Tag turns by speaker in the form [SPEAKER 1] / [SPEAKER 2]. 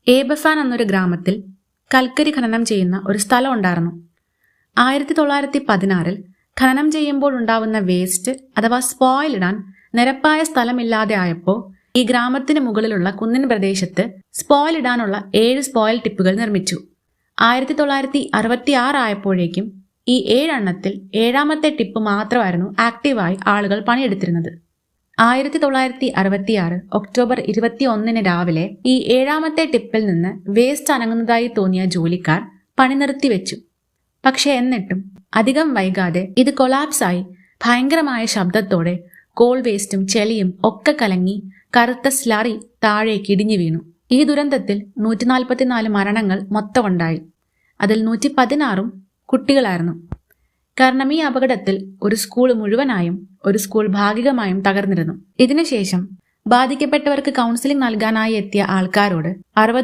[SPEAKER 1] ഏബഫാൻ എന്നൊരു ഗ്രാമത്തിൽ കൽക്കരി ഖനനം ചെയ്യുന്ന ഒരു സ്ഥലം ഉണ്ടായിരുന്നു. 1916 ഖനനം ചെയ്യുമ്പോൾ ഉണ്ടാവുന്ന വേസ്റ്റ് അഥവാ സ്പോയിൽ ഇടാൻ നിരപ്പായ സ്ഥലമില്ലാതെ ആയപ്പോൾ ഈ ഗ്രാമത്തിന് മുകളിലുള്ള കുന്നിൻ പ്രദേശത്ത് സ്പോയിൽ ഇടാനുള്ള 7 സ്പോയിൽ ടിപ്പുകൾ നിർമ്മിച്ചു. 1966 ആയപ്പോഴേക്കും ഈ 7 എണ്ണത്തിൽ 7ാമത്തെ ടിപ്പ് മാത്രമായിരുന്നു ആക്റ്റീവായി ആളുകൾ പണിയെടുത്തിരുന്നത്. 1966 ഒക്ടോബർ 21 രാവിലെ ഈ 7ാമത്തെ ടിപ്പിൽ നിന്ന് വേസ്റ്റ് അനങ്ങുന്നതായി തോന്നിയ ജോലിക്കാർ പണി നിർത്തിവെച്ചു. പക്ഷെ എന്നിട്ടും അധികം വൈകാതെ ഇത് കൊളാപ്സായി ഭയങ്കരമായ ശബ്ദത്തോടെ കോൾ വേസ്റ്റും ചെളിയും ഒക്കെ കലങ്ങി കറുത്ത സ്ലറി താഴേക്ക് ഇടിഞ്ഞു വീണു. ഈ ദുരന്തത്തിൽ 144 മരണങ്ങൾ മൊത്തമുണ്ടായി. അതിൽ 116ഉം കുട്ടികളായിരുന്നു. കാരണം ഈ അപകടത്തിൽ ഒരു സ്കൂൾ മുഴുവനായും ഒരു സ്കൂൾ ഭാഗികമായും തകർന്നിരുന്നു. ഇതിനുശേഷം ബാധിക്കപ്പെട്ടവർക്ക് കൗൺസിലിംഗ് നൽകാനായി എത്തിയ ആൾക്കാരോട് 60